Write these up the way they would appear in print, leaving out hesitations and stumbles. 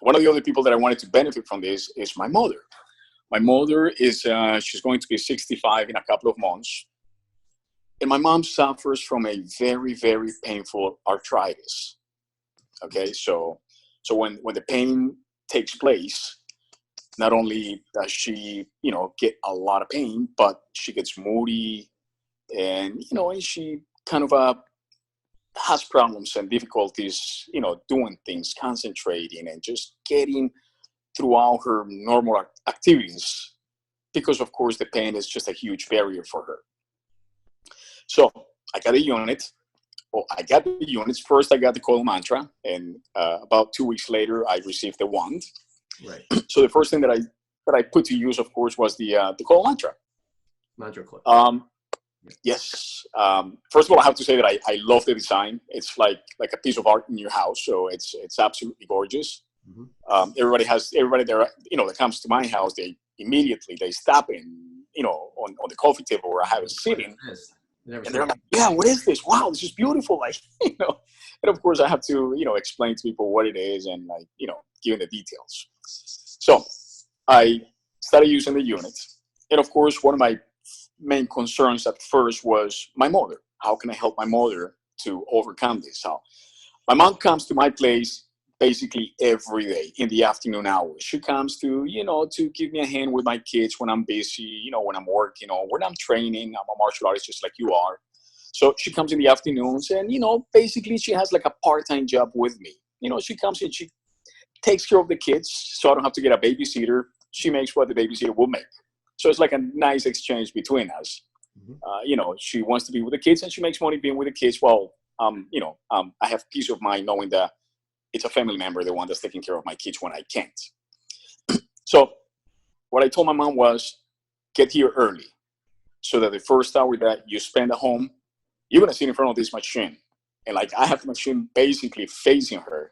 one of the other people that I wanted to benefit from this is my mother. My mother is, she's going to be 65 in a couple of months. And my mom suffers from a very, very painful arthritis. Okay, so when the pain takes place, not only does she, get a lot of pain, but she gets moody, and and she kind of has problems and difficulties, doing things, concentrating, and just getting throughout her normal activities, because of course the pain is just a huge barrier for her. So I got a unit. Well, I got the units first. I got the coil mantra, and about 2 weeks later, I received the wand. Right. So the first thing that I put to use, of course, was the coil mantra. Mantra coil. Yes. First of all, I have to say that I love the design. It's like a piece of art in your house. So it's absolutely gorgeous. Mm-hmm. Everybody there, that comes to my house, they immediately stop in, on the coffee table where I have it sitting. And they're like, yeah, what is this? Wow, this is beautiful. Like, and of course I have to, explain to people what it is and give the details. So I started using the unit. And of course, one of my main concerns at first was my mother. How can I help my mother to overcome this? So my mom comes to my place basically every day in the afternoon hours. She comes to, to give me a hand with my kids when I'm busy, when I'm working or when I'm training. I'm a martial artist just like you are. So she comes in the afternoons and, basically she has like a part-time job with me. She comes in, she takes care of the kids so I don't have to get a babysitter. She makes what the babysitter will make. So it's like a nice exchange between us. Mm-hmm. She wants to be with the kids and she makes money being with the kids. Well, I have peace of mind knowing that it's a family member, the one that's taking care of my kids when I can't. So what I told my mom was, get here early so that the first hour that you spend at home, you're going to sit in front of this machine. And like I have the machine basically facing her.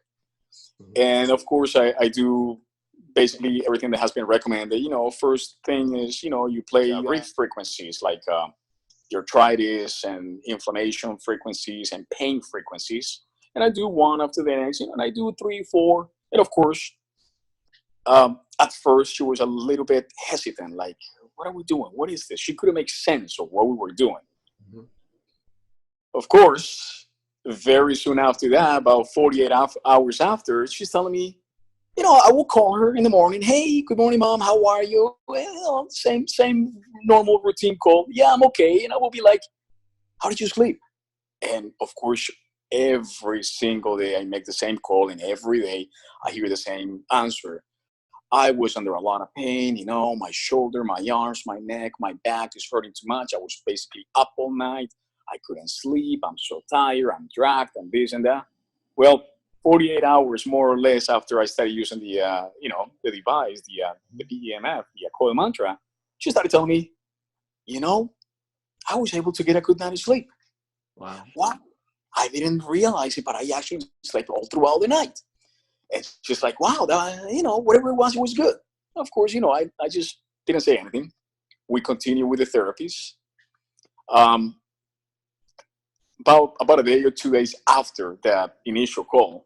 Mm-hmm. And of course, I do basically everything that has been recommended. First thing is, you play Rife frequencies like your arthritis and inflammation frequencies and pain frequencies. And I do one after the next, and I do 3, 4. And of course, at first she was a little bit hesitant, like, what are we doing? What is this? She couldn't make sense of what we were doing. Mm-hmm. Of course, very soon after that, about 48 hours after, she's telling me, I will call her in the morning. Hey, good morning, Mom. How are you? Well, same normal routine call. Yeah, I'm okay. And I will be like, how did you sleep? And of course, every single day I make the same call, and every day I hear the same answer. I was under a lot of pain, my shoulder, my arms, my neck, my back is hurting too much. I was basically up all night. I couldn't sleep. I'm so tired. I'm dragged and this and that. Well, 48 hours more or less after I started using the, the device, the PEMF, the coil mantra, she started telling me, I was able to get a good night's sleep. Wow. What? I didn't realize it, but I actually slept all throughout the night. It's just like, wow, whatever it was good. Of course, I just didn't say anything. We continue with the therapies. About a day or 2 days after that initial call,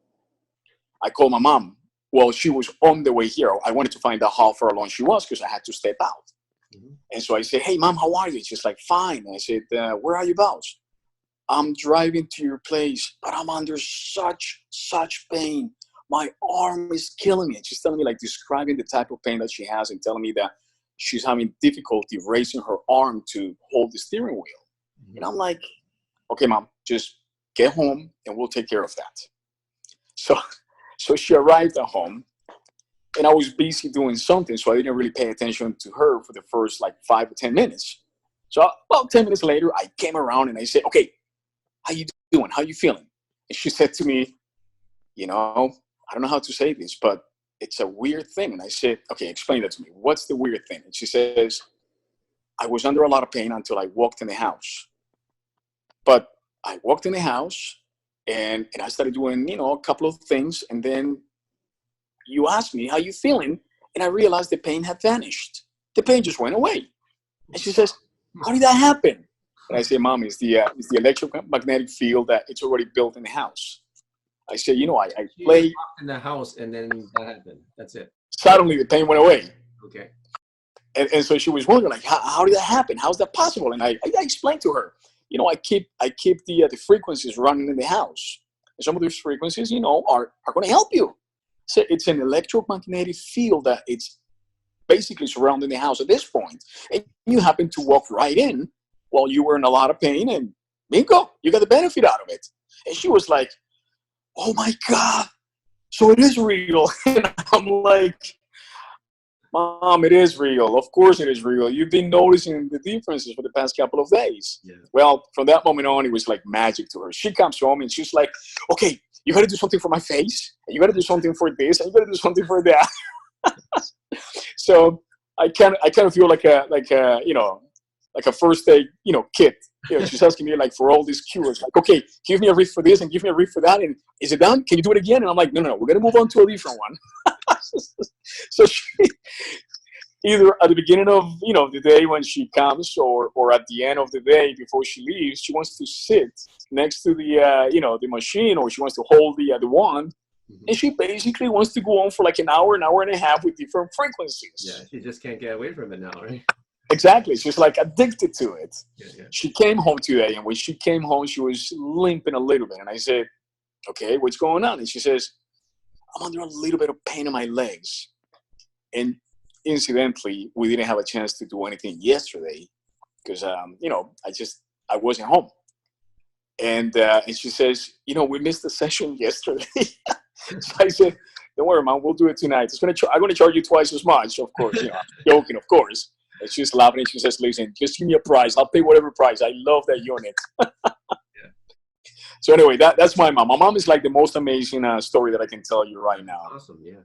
I called my mom. Well, she was on the way here. I wanted to find out how far along she was because I had to step out. Mm-hmm. And so I said, hey, Mom, how are you? She's like, fine. And I said, where are you about? I'm driving to your place, but I'm under such pain. My arm is killing me. And she's telling me, like, describing the type of pain that she has and telling me that she's having difficulty raising her arm to hold the steering wheel. Mm-hmm. And I'm like, okay, Mom, just get home and we'll take care of that. So she arrived at home and I was busy doing something. So I didn't really pay attention to her for the first 5 or 10 minutes. So about 10 minutes later, I came around and I said, okay, how you doing? How you feeling? And she said to me, I don't know how to say this, but it's a weird thing. And I said, okay, explain that to me. What's the weird thing? And she says, I was under a lot of pain until I walked in the house. But I walked in the house and I started doing, a couple of things. And then you asked me, how you feeling? And I realized the pain had vanished. The pain just went away. And she says, how did that happen? And I say, Mom, it's the electromagnetic field that it's already built in the house. I said, you know, I She play. walked in the house and then that happened. That's it. Suddenly the pain went away. Okay. And so she was wondering, like, how did that happen? How's that possible? And I explained to her, you know, I keep the frequencies running in the house. And some of these frequencies, you know, are going to help you. So it's an electromagnetic field that it's basically surrounding the house at this point. And you happen to walk right in while you were in a lot of pain, and bingo, you got the benefit out of it. And she was like, oh my God, so it is real. And I'm like, Mom, it is real. Of course it is real. You've been noticing the differences for the past couple of days. Yeah. Well, from that moment on, it was like magic to her. She comes home and she's like, okay, you got to do something for my face. And you got to do something for this. And you got to do something for that. So I kind of feel like a you know, like a first aid, you know, kit. You know, she's asking me like for all these cures. Like, okay, give me a reef for this and give me a reef for that. And is it done? Can you do it again? And I'm like, no, we're gonna move on to a different one. So she, either at the beginning of, you know, the day when she comes, or at the end of the day before she leaves, she wants to sit next to the you know, the machine, or she wants to hold the wand, and she basically wants to go on for like an hour and a half with different frequencies. Yeah, she just can't get away from it now, right? Exactly. She's like addicted to it. Yeah. She came home today, and when she came home, she was limping a little bit. And I said, okay, what's going on? And she says, I'm under a little bit of pain in my legs. And incidentally, we didn't have a chance to do anything yesterday because, you know, I wasn't home. And she says, you know, we missed the session yesterday. So I said, don't worry, Mom, we'll do it tonight. I'm going to charge you twice as much, of course. You know, I'm joking, of course. And she's laughing, and she says, listen, just give me a price. I'll pay whatever price. I love that unit. Yeah. So anyway, that's my mom. My mom is like the most amazing story that I can tell you right now. Awesome, yeah.